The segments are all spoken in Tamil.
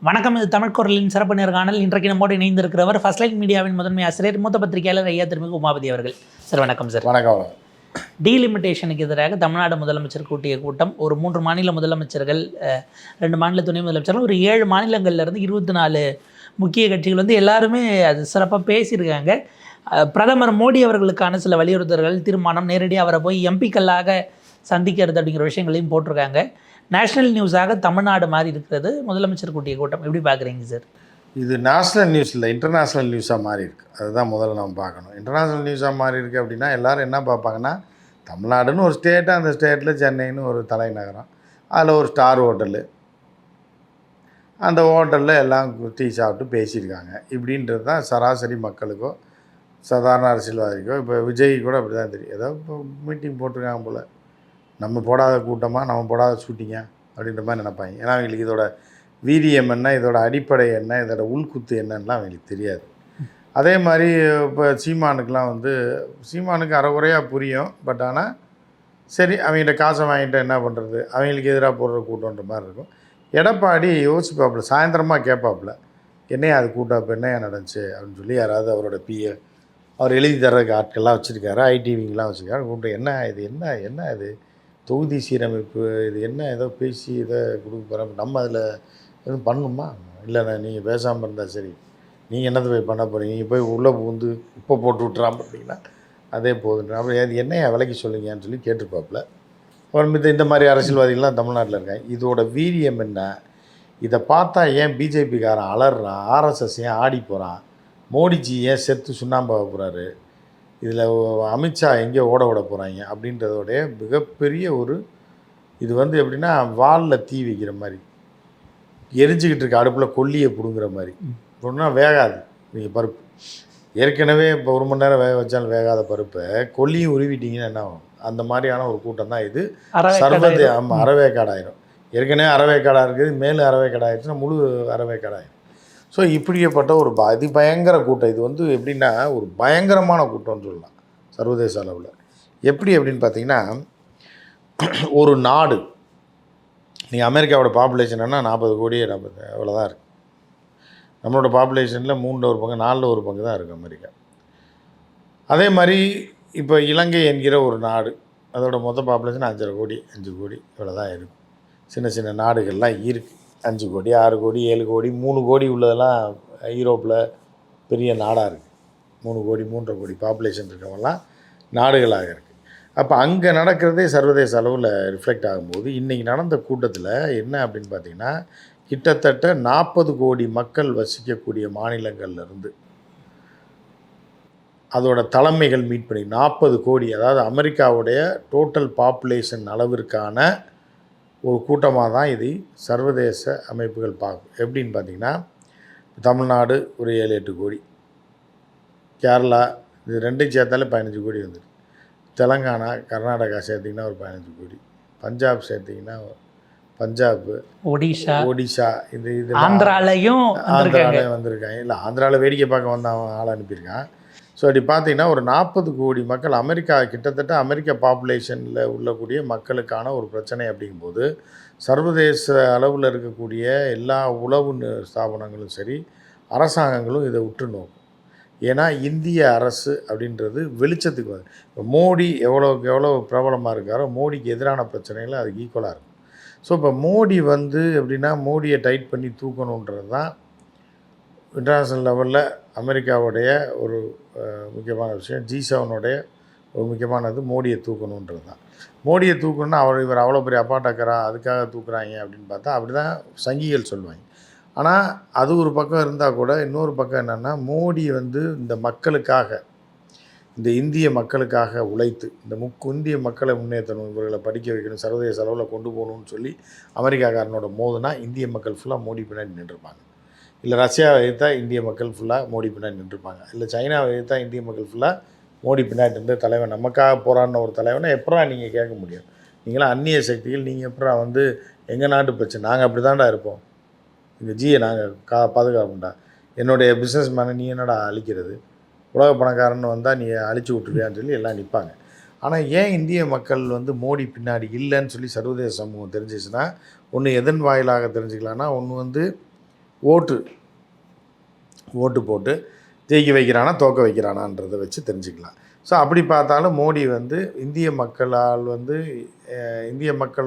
வணக்கம். இது தமிழ் குரலின் சிறப்பு நேர்காணல். இன்றைக்கு நம்மோடு இணைந்திருக்கிறவர் ஃபர்ஸ்ட் லைட் மீடியாவின் முதன்மை ஆசிரியர், மூத்த பத்திரிகையாளர் ஐயா திருமிகு உமாபதி அவர்கள். சார் வணக்கம். சார் வணக்கம். டீலிமிட்டேஷனுக்கு எதிராக தமிழ்நாடு முதலமைச்சர் கூட்டிய கூட்டம், ஒரு 3 மாநில முதலமைச்சர்கள், 2 மாநில துணை முதலமைச்சர்கள், ஒரு 7 மாநிலங்கள்லேருந்து 24 முக்கிய கட்சிகள் வந்து எல்லாருமே அது சிறப்பாக பேசியிருக்காங்க. பிரதமர் மோடி அவர்களுக்கான சில வலியுறுத்தல்கள், தீர்மானம், நேரடியாக அவரை போய் எம்பிக்களாக சந்திக்கிறது அப்படிங்கிற விஷயங்களையும் போட்டிருக்காங்க. நேஷ்னல் நியூஸாக தமிழ்நாடு மாதிரி இருக்கிறது முதலமைச்சர் கூட்டிய கூட்டம். எப்படி பார்க்குறீங்க சார்? இது நேஷ்னல் நியூஸ் இல்லை, இன்டர்நேஷ்னல் நியூஸாக மாறி இருக்குது. அதுதான் முதல்ல நம்ம பார்க்கணும். இன்டர்நேஷ்னல் நியூஸாக மாறி இருக்குது அப்படின்னா எல்லோரும் என்ன பார்ப்பாங்கன்னா, தமிழ்நாடுன்னு ஒரு ஸ்டேட்டு, அந்த ஸ்டேட்டில் சென்னைன்னு ஒரு தலைநகரம், அதில் ஒரு ஸ்டார் ஹோட்டலு, அந்த ஹோட்டலில் எல்லாம் டீ சாப்பிட்டு பேசியிருக்காங்க. இப்படின்றது தான் சராசரி மக்களுக்கோ சாதாரண அரசியல்வாதிக்கோ. இப்போ விஜய் கூட அப்படி தான் தெரியும். ஏதோ இப்போ மீட்டிங் போட்டிருக்காங்க போல், நம்ம போடாத கூட்டமாக, நம்ம போடாத ஷூட்டிங்கா அப்படின்ற மாதிரி நினைப்பாங்க. ஏன்னா அவங்களுக்கு இதோட வீரியம் என்ன, இதோட அடிப்படை என்ன, இதோட உள்குத்து என்னன்னா அவங்களுக்கு தெரியாது. அதே மாதிரி இப்போ சீமானுக்கெலாம் வந்து சீமானுக்கு அரைகுறையாக புரியும். பட் ஆனால் சரி, அவங்கள்ட்ட காசை வாங்கிட்டு என்ன பண்ணுறது, அவங்களுக்கு எதிராக போடுற கூட்டன்ற மாதிரி இருக்கும். எடப்பாடி யோசிப்பாப்புல, சாயந்தரமாக கேட்பாப்புல, என்னையா அது கூட்டம், இப்போ என்னையா நடந்துச்சு அப்படின்னு சொல்லி யாராவது அவரோட பிஏ, அவர் எழுதி தர்றதுக்கு ஆட்கள்லாம் வச்சுருக்காரு, ஐடிவிங்கெலாம் வச்சுருக்காரு. கூட்டம் என்ன இது, என்ன இது தொகுதி சீரமைப்பு, இது என்ன ஏதோ பேசி இதை கொடுக்க போகிறேன், நம்ம அதில் எதுவும் பண்ணணுமா? இல்லைண்ணா நீங்கள் பேசாமல் இருந்தால் சரி, நீங்கள் என்னத்தை போய் பண்ண போகிறீங்க, நீங்கள் போய் உள்ளே புகுந்து உப்பை போட்டு விட்டுறாம அப்படின்னா அதே போதுன்ற. அப்புறம் அது என்னையா விலைக்கு சொல்லுங்கன்னு சொல்லி கேட்டிருப்பாப்புல. அப்புறம் இந்த மாதிரி அரசியல்வாதிகள்லாம் தமிழ்நாட்டில் இருக்காங்க. இதோட வீரியம் என்ன, இதை பார்த்தா ஏன் பிஜேபிக்காரன் அலறான், ஆர்எஸ்எஸ் ஏன் ஆடி போகிறான், மோடிஜி ஏன் செத்து சுண்ணாம்பாக போகிறாரு, இதில் அமித்ஷா எங்கே ஓட போகிறாங்க அப்படின்றதோடைய மிகப்பெரிய ஒரு இது வந்து எப்படின்னா, வாலில் தீ வைக்கிற மாதிரி, எரிஞ்சிக்கிட்டு இருக்க அடுப்பில் கொல்லியை பிடுங்குற மாதிரி. ஒன்றா வேகாது. நீங்கள் பருப்பு ஏற்கனவே இப்போ 1 மணி நேரம் வேக வச்சாலும் வேகாத பருப்பை கொல்லியும் உருவிட்டிங்கன்னா என்ன ஆகும்? அந்த மாதிரியான ஒரு கூட்டம் தான் இது. சர்வதே ஆமாம், அறவேக்காடாயிரும். ஏற்கனவே அறவேக்காடாக இருக்குது, மேலும் அறவேக்காடாயிருச்சுன்னா முழு அறவேக்காடாயிரும். ஸோ இப்படிப்பட்ட ஒரு அதிபயங்கர கூட்டம். இது வந்து எப்படின்னா ஒரு பயங்கரமான கூட்டம்னு சொல்லலாம் சர்வதேச அளவில். எப்படி அப்படின்னு பார்த்தீங்கன்னா, ஒரு நாடு, நீங்கள் அமெரிக்காவோட பாப்புலேஷன் என்ன 40 கோடி 40 அவ்வளோதான் இருக்குது. நம்மளோட பாப்புலேஷனில் 3 ஒரு பங்கு 4 ஒரு பங்கு தான் இருக்குது அமெரிக்கா. அதே மாதிரி இப்போ இலங்கை என்கிற ஒரு நாடு, அதோட மொத்த பாப்புலேஷன் 5.5 கோடி 5 கோடி இவ்வளோ தான் இருக்குது. சின்ன சின்ன நாடுகள்லாம் இருக்குது, 5 கோடி 6 கோடி 7 கோடி 3 கோடி உள்ளதெல்லாம் யூரோப்பில் பெரிய நாடாக இருக்குது. 3 கோடி 3.5 கோடி பாப்புலேஷன் இருக்கவங்கலாம் நாடுகளாக இருக்குது. அப்போ அங்கே நடக்கிறதே சர்வதேச அளவில் ரிஃப்ளெக்ட் ஆகும்போது, இன்றைக்கி நடந்த கூட்டத்தில் என்ன அப்படின்னு பார்த்திங்கன்னா, கிட்டத்தட்ட 40 கோடி மக்கள் வசிக்கக்கூடிய மாநிலங்கள்லேருந்து அதோட தலைமைகள் மீட் பண்ணி 40 கோடி, அதாவது அமெரிக்காவுடைய டோட்டல் பாப்புலேஷன் அளவிற்கான ஒரு கூட்டமாக தான் இது சர்வதேச அமைப்புகள் பார்க்கும். எப்படின்னு பார்த்திங்கன்னா, தமிழ்நாடு ஒரு 7-8 கோடி, கேரளா இது 2 சேர்த்தாலே 15 கோடி வந்துடும், தெலங்கானா கர்நாடகா சேர்த்திங்கன்னா ஒரு 15 கோடி, பஞ்சாப் சேர்த்திங்கன்னா பஞ்சாப், ஒடிஷா இது ஆந்திராலையும் வந்திருக்காங்க. இல்லை, ஆந்திராவில் வேடிக்கை பார்க்க வந்து அவன் ஆள் அனுப்பியிருக்கான். ஸோ அப்படி பார்த்தீங்கன்னா ஒரு 40 கோடி மக்கள், அமெரிக்கா கிட்டத்தட்ட அமெரிக்க பாப்புலேஷனில் உள்ளக்கூடிய மக்களுக்கான ஒரு பிரச்சனை. அப்படிங்கும்போது சர்வதேச அளவில் இருக்கக்கூடிய எல்லா உளவு ஸ்தாபனங்களும் சரி, அரசாங்கங்களும் இதை உற்று நோக்கும். ஏன்னா இந்திய அரசு அப்படின்றது வெளிச்சத்துக்கு வந்து, இப்போ மோடி எவ்வளோக்கு எவ்வளோ பிரபலமாக இருக்காரோ, மோடிக்கு எதிரான பிரச்சனைகள் அதுக்கு ஈக்குவலாக இருக்கும். ஸோ இப்போ மோடி வந்து எப்படின்னா, மோடியை டைட் பண்ணி தூக்கணுன்றது தான் இன்டர்நேஷ்னல் லெவலில் அமெரிக்காவுடைய ஒரு முக்கியமான விஷயம். G7 ஒரு முக்கியமானது மோடியை தூக்கணுன்றது தான். மோடியை தூக்கணுன்னா இவர் அவ்வளோ பெரிய அப்பாட்டக்கரா அதுக்காக தூக்குறாங்க அப்படின்னு பார்த்தா அப்படி தான் சங்கிகள் சொல்லுவாங்க. ஆனால் அது ஒரு பக்கம் இருந்தால் கூட, இன்னொரு பக்கம் என்னென்னா, மோடி வந்து இந்த மக்களுக்காக, இந்த இந்திய மக்களுக்காக உழைத்து இந்த இந்திய மக்களை முன்னேற்றணும், இவர்களை படிக்க வைக்கணும், சர்வதேச அளவில் கொண்டு போகணும்னு சொல்லி அமெரிக்காக்காரனோட மோதுனா இந்திய மக்கள் ஃபுல்லாக மோடி பின்னாடி நின்றுருப்பாங்க. இல்லை ரஷ்யாவை எதிர்த்தா இந்திய மக்கள் ஃபுல்லாக மோடி பின்னாடி நின்றுருப்பாங்க. இல்லை சைனாவை எதிர்த்தா இந்திய மக்கள் ஃபுல்லாக மோடி பின்னாடி நின்று, தலைவன் நமக்காக போராடின ஒரு தலைவனை எப்படா நீங்கள் கேட்க முடியும்? நீங்களாம் அந்நிய சக்திகள், நீங்கள் எப்படா வந்து எங்கள் நாட்டு பிரச்சனை, நாங்கள் அப்படி தான்டா இருப்போம், இந்த ஜியை நாங்கள் பாதுகாப்புண்டா, என்னுடைய பிஸ்னஸ் மேனை நீ என்னடா அழிக்கிறது, உலக பணக்காரன்னு வந்தால் நீ அழிச்சு விட்டுருவியான்னு சொல்லி எல்லாம் நிற்பாங்க. ஆனால் ஏன் இந்திய மக்கள் வந்து மோடி பின்னாடி இல்லைன்னு சொல்லி சர்வதேச சமூகம் தெரிஞ்சிச்சுன்னா, ஒன்று எதன் வாயிலாக தெரிஞ்சுக்கலான்னா, ஒன்று வந்து ஓட்டு போட்டு ஜெயிக்க வைக்கிறானா தோக்க வைக்கிறானான்றதை வச்சு தெரிஞ்சுக்கலாம். ஸோ அப்படி பார்த்தாலும் மோடி வந்து இந்திய மக்கள்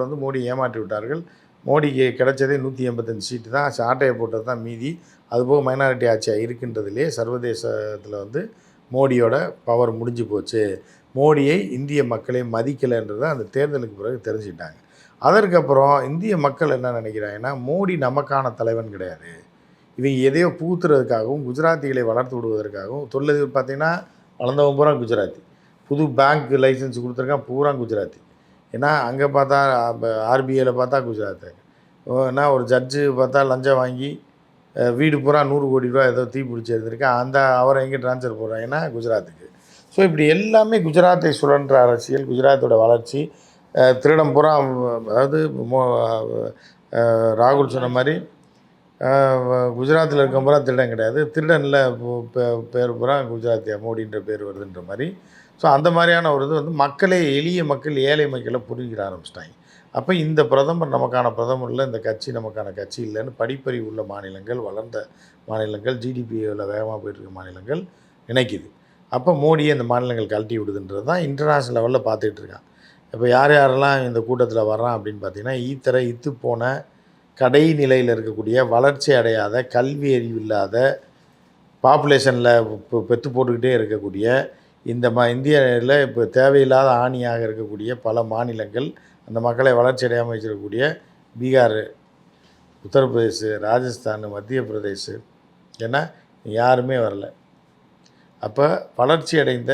வந்து மோடி ஏமாற்றி விட்டார்கள். மோடிக்கு கிடைச்சதே 185 சீட்டு தான், ஆட்டையை போட்டது தான் மீதி. அதுபோக மைனாரிட்டி ஆட்சியாக இருக்கின்றதுலே சர்வதேசத்தில் வந்து மோடியோட பவர் முடிஞ்சு போச்சு. மோடியை இந்திய மக்களே மதிக்கலைன்றதை அந்த தேர்தலுக்கு பிறகு தெரிஞ்சுக்கிட்டாங்க. அதற்கப்புறம் இந்திய மக்கள் என்ன நினைக்கிறாங்கன்னா, மோடி நமக்கான தலைவன் கிடையாது, இவங்க எதையோ பூத்துறதுக்காகவும் குஜராத்திகளை வளர்த்து விடுவதற்காகவும் தொழிலதிபர் பார்த்தீங்கன்னா வளர்ந்தவன் பூரா குஜராத்தி, புது பேங்க் லைசன்ஸ் கொடுத்துருக்கான் பூரா குஜராத்தி. ஏன்னா அங்கே பார்த்தா ஆர்பிஐயில் பார்த்தா குஜராத்து, ஏன்னா ஒரு ஜட்ஜு பார்த்தா லஞ்சம் வாங்கி வீடு பூரா 100 கோடி ரூபா ஏதோ தீ பிடிச்சி எடுத்திருக்கேன், அவரை எங்கே ட்ரான்ஸ்ஃபர் போடுறாங்கன்னா குஜராத்துக்கு. ஸோ இப்படி எல்லாமே குஜராத்தை சுழன்ற அரசியல், குஜராத்தோட வளர்ச்சி, திருடம் பூரா, அதாவது ராகுல் சொன்ன மாதிரி குஜராத்தில் இருக்க பூரா திருடன் கிடையாது, திருடனில் பேர் பூரா குஜராத்தியா மோடின்ற பேர் வருதுன்ற மாதிரி. ஸோ அந்த மாதிரியான ஒரு இது வந்து மக்களே, எளிய மக்கள், ஏழை மக்களை புரிஞ்சிட ஆரம்பிச்சிட்டாங்க. அப்போ இந்த பிரதமர் நமக்கான பிரதமர் இல்லை, இந்த கட்சி நமக்கான கட்சி இல்லைன்னு படிப்பறிவு உள்ள மாநிலங்கள், வளர்ந்த மாநிலங்கள், ஜிடிபியில் வேகமாக போயிட்டுருக்க மாநிலங்கள் நினைக்குது. அப்போ மோடியை இந்த மாநிலங்கள் கழட்டி விடுதுன்றது தான் இன்டர்நேஷ்னல் லெவலில் பார்த்துட்டு இருக்கான். இப்போ யாரெல்லாம் இந்த கூட்டத்தில் வர்றான் அப்படின்னு பார்த்தீங்கன்னா, இத்து போன கடைநிலையில் இருக்கக்கூடிய, வளர்ச்சி அடையாத, கல்வி அறிவு இல்லாத, பாப்புலேஷனில் இப்போ பெற்று போட்டுக்கிட்டே இருக்கக்கூடிய, இந்த இந்தியாவில் இப்போ தேவையில்லாத ஆணியாக இருக்கக்கூடிய பல மாநிலங்கள், அந்த மக்களை வளர்ச்சி அடையாமல் வச்சிருக்கக்கூடிய பீகார், உத்தரப்பிரதேஷ், ராஜஸ்தான், மத்திய பிரதேஷ், ஏன்னா யாருமே வரல. அப்போ வளர்ச்சி அடைந்த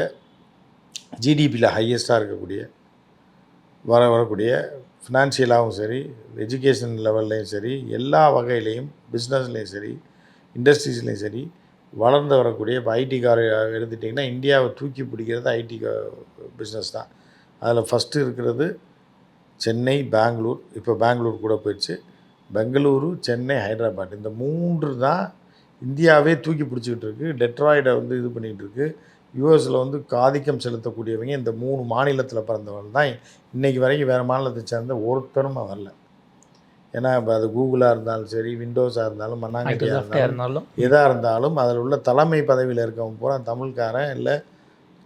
ஜிடிபியில் ஹையஸ்ட்டாக இருக்கக்கூடிய வரக்கூடிய ஃபினான்ஷியலாகவும் சரி, எஜுகேஷன் லெவல்லையும் சரி, எல்லா வகையிலையும், பிஸ்னஸ்லேயும் சரி, இண்டஸ்ட்ரீஸ்லேயும் சரி வளர்ந்து வரக்கூடிய, இப்போ ஐடி கார் எடுத்துட்டிங்கன்னா இந்தியாவை தூக்கி பிடிக்கிறது ஐடி பிஸ்னஸ் தான். அதில் ஃபஸ்ட்டு இருக்கிறது சென்னை, பெங்களூர், இப்போ பெங்களூர் கூட போயிடுச்சு, பெங்களூரு, சென்னை, ஹைதராபாத், இந்த 3 தான் இந்தியாவே தூக்கி பிடிச்சிக்கிட்டு இருக்குது. டெட்ராய்டை வந்து இது பண்ணிகிட்டு இருக்குது. யூஎஸில் வந்து ஆதிக்கம் செலுத்தக்கூடியவங்க இந்த 3 மாநிலத்தில் பிறந்தவங்க தான். இன்றைக்கி வரைக்கும் வேறு மாநிலத்தை சேர்ந்த ஒருத்தரும் வரல. ஏன்னா இப்போ அது கூகுளாக இருந்தாலும் சரி, விண்டோஸாக இருந்தாலும், மண்ணாங்கட்டியாக இருந்தாலும், எதாக இருந்தாலும் அதில் உள்ள தலைமை பதவியில் இருக்கவங்க பூரா தமிழ்காரன் இல்லை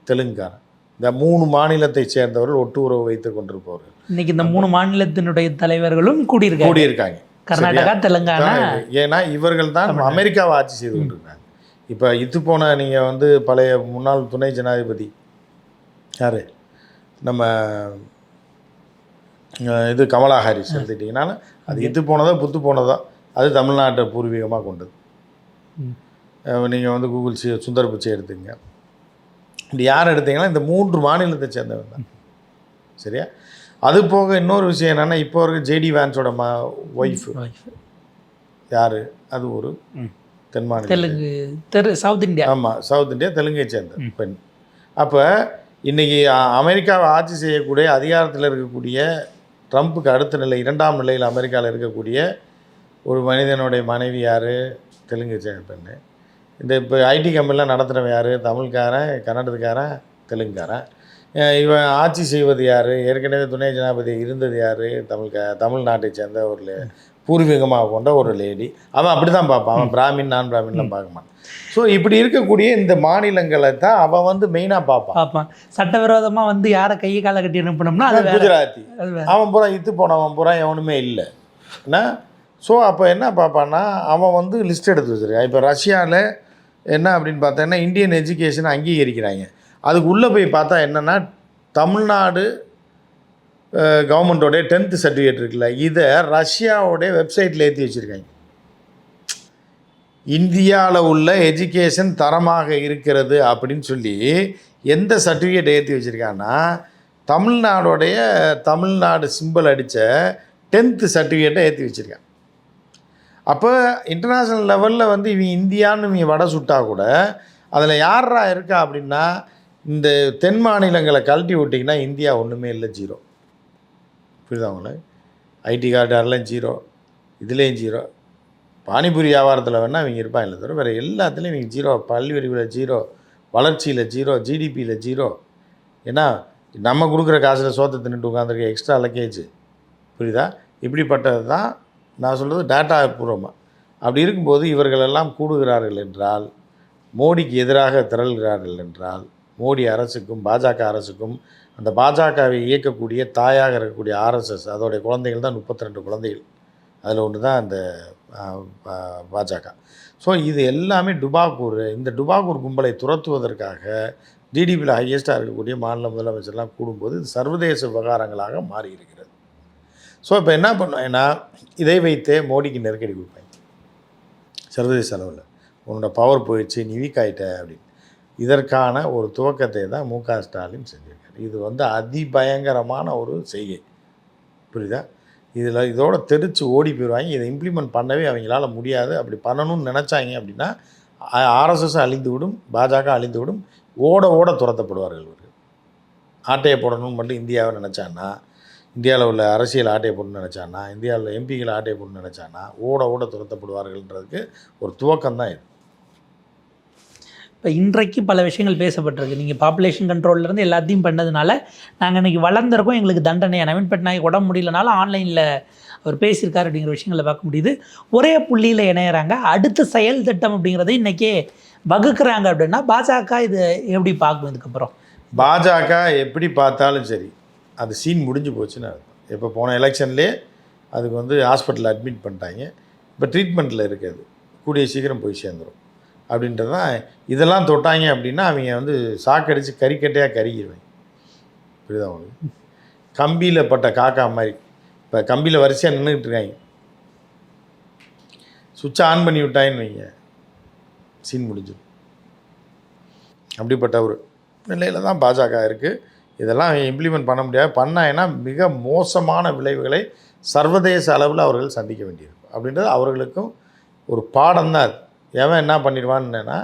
தெலுங்குக்காரன். இந்த 3 மாநிலத்தை சேர்ந்தவர்கள் ஒட்டு உறவு வைத்து கொண்டிருப்பவர்கள். இன்றைக்கி இந்த 3 மாநிலத்தினுடைய தலைவர்களும் கூடியிருக்காங்க. கர்நாடகா, தெலுங்கானா. ஏன்னா இவர்கள் தான் அமெரிக்காவை ஆட்சி செய்து கொண்டிருக்காங்க. இப்போ இது போன நீங்கள் வந்து பழைய முன்னாள் துணை ஜனாதிபதி யார், நம்ம இது கமலா ஹாரிஸ் எடுத்துக்கிட்டிங்கனாலும் அது இது போனதோ புத்து போனதோ அது தமிழ்நாட்டை பூர்வீகமாக கொண்டது. நீங்கள் வந்து கூகுள் சுந்தர் பிச்சை எடுத்துங்க, இப்படி யார் எடுத்தீங்கன்னா இந்த 3 மாநிலத்தை சேர்ந்தவங்க தான். சரியா? அது போக இன்னொரு விஷயம் என்னென்னா, இப்போ இருக்க ஜேடி வேன்ஸோட ஒய்ஃபு யார், அது ஒரு தென் மாநிலம், தெலுங்கு, சவுத் இந்தியா. ஆமாம், சவுத் இந்தியா, தெலுங்கை சேர்ந்த பெண். அப்போ இன்றைக்கி அமெரிக்காவை ஆட்சி செய்யக்கூடிய அதிகாரத்தில் இருக்கக்கூடிய ட்ரம்ப்புக்கு அடுத்த நிலை, 2ஆம் நிலையில் அமெரிக்காவில் இருக்கக்கூடிய ஒரு மனிதனுடைய மனைவி யார், தெலுங்கை சேர்ந்த பெண். இந்த இப்போ ஐடி கம்பெனிலாம் நடத்துகிறவன் யார், தமிழ்காரன், கன்னடத்துக்காரன், தெலுங்குக்காரன். இவன் ஆட்சி செய்வது யார், ஏற்கனவே துணை ஜனாதிபதி இருந்தது யார், தமிழ்நாட்டை சேர்ந்த ஒரு பூர்வீகமாக கொண்ட ஒரு லேடி. அவன் அப்படி தான் பார்ப்பான், அவன் பிராமின் நான் பிராமின்லாம் பார்க்க மாட்டான். ஸோ இப்படி இருக்கக்கூடிய இந்த மாநிலங்களை தான் அவன் வந்து மெயினாக பார்ப்பான். சட்டவிரோதமாக வந்து யாரை கையை காலை கட்டி அனுப்பினோம்னா அது குஜராத்தி, அவன் பூரா இத்து போனவன் பூரா எவனுமே இல்லை. ஏன்னா ஸோ அப்போ என்ன பார்ப்பான்னா, அவன் வந்து லிஸ்ட் எடுத்து வச்சுருக்கான். இப்போ ரஷ்யாவில் என்ன அப்படின்னு பார்த்தோன்னா, இந்தியன் எஜுகேஷனை அங்கீகரிக்கிறாங்க. அதுக்கு உள்ளே போய் பார்த்தா என்னென்னா, தமிழ்நாடு கவர்மெண்ட்டோடைய 10th சர்டிஃபிகேட் இருக்குல்ல, இதை ரஷ்யாவோடைய வெப்சைட்டில் ஏற்றி வச்சுருக்காங்க. இந்தியாவில் உள்ள எஜுகேஷன் தரமாக இருக்கிறது அப்படின்னு சொல்லி எந்த சர்டிஃபிகேட் ஏற்றி வச்சுருக்காங்கன்னா, தமிழ்நாடு சிம்பிள் அடித்த 10th சர்டிஃபிகேட்டை ஏற்றி வச்சுருக்கான். அப்போ இன்டர்நேஷ்னல் லெவலில் வந்து இவங்க இந்தியான்னு இவங்க வடை சுட்டா கூட அதில் யாரா இருக்கா அப்படின்னா, இந்த தென் மாநிலங்களை கழட்டி விட்டிங்கன்னா இந்தியா ஒன்றுமே இல்லை, ஜீரோ. புரியுதா உங்களுக்கு? ஐடி கார்டாரெலாம் ஜீரோ, இதுலேயும் ஜீரோ. பானிபூரி வியாபாரத்தில் வேணால் இவங்க இருப்பாங்க, தவிர வேறு எல்லாத்துலேயும் இவங்க ஜீரோ. பல்வியறிவில் ஜீரோ, வளர்ச்சியில் ஜீரோ, ஜிடிபியில் ஜீரோ. ஏன்னா நம்ம கொடுக்குற காசில் சோத்தை தின்னுட்டு உட்காந்துருக்க எக்ஸ்ட்ரா லக்கேஜ். புரியுதா? இப்படிப்பட்டது தான் நான் சொல்கிறது டேட்டா பூர்வமாக. அப்படி இருக்கும்போது இவர்களெல்லாம் கூடுகிறார்கள் என்றால், மோடிக்கு எதிராக திரள்கிறார்கள் என்றால், மோடி அரசுக்கும் பாஜக அரசுக்கும் அந்த பாஜகவை இயக்கக்கூடிய தாயாக இருக்கக்கூடிய ஆர்எஸ்எஸ் அதோடைய குழந்தைகள் தான் 32 குழந்தைகள். அதில் ஒன்று தான் அந்த பாஜக. ஸோ இது எல்லாமே டுபாக்கூர். இந்த டுபாக்கூர் கும்பலை துரத்துவதற்காக ஜிடிபியில் ஹையஸ்ட்டாக இருக்கக்கூடிய மாநில முதலமைச்சர்லாம் கூடும்போது இது சர்வதேச விவகாரங்களாக மாறி இருக்கிறது. ஸோ இப்போ என்ன பண்ணுவேன்னா, இதை வைத்தே மோடிக்கு நெருக்கடி கொடுப்பாங்க சர்வதேச அளவில். உன்னோட பவர் போயிடுச்சு, நீ வீக் ஆகிட்ட அப்படின்னு. இதற்கான ஒரு துவக்கத்தை தான் மு.க. ஸ்டாலின் செஞ்சுருக்காரு. இது வந்து அதிபயங்கரமான ஒரு செய்கை, புரியுதா? இதோட தெரிச்சு ஓடி போயிடுவாங்க. இதை இம்ப்ளிமெண்ட் பண்ணவே அவங்களால முடியாது. அப்படி பண்ணணும்னு நினச்சாங்க அப்படின்னா ஆர்எஸ்எஸ் அழிந்து விடும், பாஜக அழிந்து விடும், ஓட ஓட துரத்தப்படுவார்கள். இவர்கள் ஆட்டையை போடணும்னு மட்டும் இந்தியாவை நினச்சான்னா, இந்தியாவில் உள்ள அரசியல் ஆட்டையை போடணும்னு நினச்சான்னா, இந்தியாவில் எம்பிகளை ஆட்டையை போடணும்னு நினச்சான்னா ஓட ஓட துரத்தப்படுவார்கள்ன்றதுக்கு ஒரு துவக்கம் தான் இது. இப்போ இன்றைக்கு பல விஷயங்கள் பேசப்பட்டிருக்கு. நீங்கள் பாப்புலேஷன் கண்ட்ரோல்லேருந்து எல்லாத்தையும் பண்ணதுனால நாங்கள் இன்றைக்கி வளர்ந்துருக்கோம், எங்களுக்கு தண்டனை. நவீன் பட்நாயக் உடம்பு முடியலனாலும் ஆன்லைனில் அவர் பேசியிருக்காரு அப்படிங்கிற விஷயங்களை பார்க்க முடியுது. ஒரே புள்ளியில் இணையிறாங்க. அடுத்த செயல் திட்டம் அப்படிங்கிறத இன்றைக்கே வகுக்கிறாங்க அப்படின்னா பாஜக இது எப்படி பார்க்கும்? இதுக்கப்புறம் பாஜக எப்படி பார்த்தாலும் சரி, அது சீன் முடிஞ்சு போச்சுன்னு அர்த்தம். இப்போ போன எலெக்ஷன்லேயே அதுக்கு வந்து ஹாஸ்பிட்டலில் அட்மிட் பண்ணிட்டாங்க. இப்போ ட்ரீட்மெண்ட்டில் இருக்குது, கூடிய சீக்கிரம் போய் சேர்ந்துடும் அப்படின்றது தான். இதெல்லாம் தொட்டாங்க அப்படின்னா அவங்க வந்து சாக்கடித்து கறிக்கட்டையாக கருகிடுவாங்க, புரியுதா உங்களுக்கு? கம்பியில் பட்ட காக்கா மாதிரி. இப்போ கம்பியில் வரிசையாக நின்றுக்கிட்டு இருக்காங்க, சுவிட்சை ஆன் பண்ணி விட்டாங்கன்னு வைங்க, சீன் முடிஞ்சிடும். அப்படிப்பட்ட ஒரு நிலையில் தான் பாஜக இருக்குது. இதெல்லாம் இம்ப்ளிமெண்ட் பண்ண முடியாது. பண்ணாங்கன்னா மிக மோசமான விளைவுகளை சர்வதேச அளவில் அவர்கள் சந்திக்க வேண்டியிருக்கும். அப்படின்றது அவர்களுக்கும் ஒரு பாடம் தான். அது எவன் என்ன பண்ணிடுவான்னா,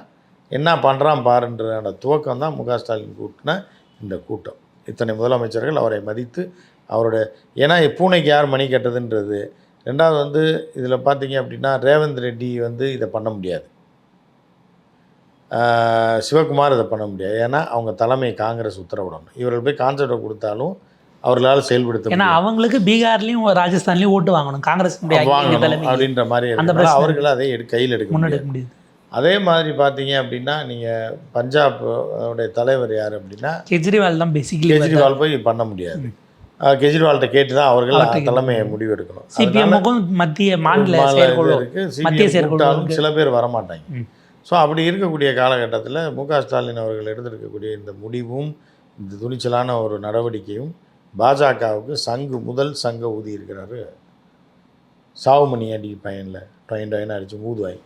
என்ன பண்ணுறான் பாருன்ற அந்த துவக்கம் தான் மு.க. ஸ்டாலின் கூட்டின இந்த கூட்டம். இத்தனை முதலமைச்சர்கள் அவரை மதித்து அவருடைய, ஏன்னா பூனைக்கு யார் மணி கட்டுறதுன்றது. ரெண்டாவது வந்து இதில் பார்த்தீங்க அப்படின்னா ரேவந்த் ரெட்டி வந்து இதை பண்ண முடியாது, சிவகுமார் இதை பண்ண முடியாது. ஏன்னா அவங்க தலைமை காங்கிரஸ் உத்தரவிடணும். இவர்கள் போய் கான்செப்டை கொடுத்தாலும் அவர்களால் செயல்படுத்த, ஏன்னா அவங்களுக்கு பீகார்லேயும் ராஜஸ்தான்லேயும் ஓட்டு வாங்கணும், காங்கிரஸ் வாங்கணும் அப்படின்ற மாதிரி அவர்கள் அதை கையில் எடுக்க முடியாது. அதே மாதிரி பார்த்தீங்க அப்படின்னா நீங்கள் பஞ்சாப் உடைய தலைவர் யார் அப்படின்னா கெஜ்ரிவால் தான். பேசிக்கலி கெஜ்ரிவால் போய் பண்ண முடியாது. கெஜ்ரிவால்கிட்ட கேட்டு தான் அவர்கள் தலைமையை முடிவெடுக்கணும். சிபிஎம்முக்கும் மத்திய மாநில செயற்குழு சில பேர் வரமாட்டாங்க. ஸோ அப்படி இருக்கக்கூடிய காலகட்டத்தில் மு.க. ஸ்டாலின் அவர்கள் எடுத்திருக்கக்கூடிய இந்த முடிவும் இந்த துணிச்சலான ஒரு நடவடிக்கையும் பாஜகவுக்கு முதல் சங்க ஊதி இருக்கிறாரு. சாவுமணி அடி பையனில் டொயின் அடித்து ஊதுவாய்,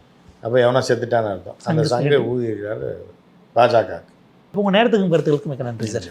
அப்போ எவனா செத்துட்டான்னு அர்த்தம். அந்த சங்க ஊதி இருக்கிறாரு பாஜகவுக்கு. உங்கள் நேரத்துக்கும் கருத்துக்களுக்கு மிக்க நன்றி சார்.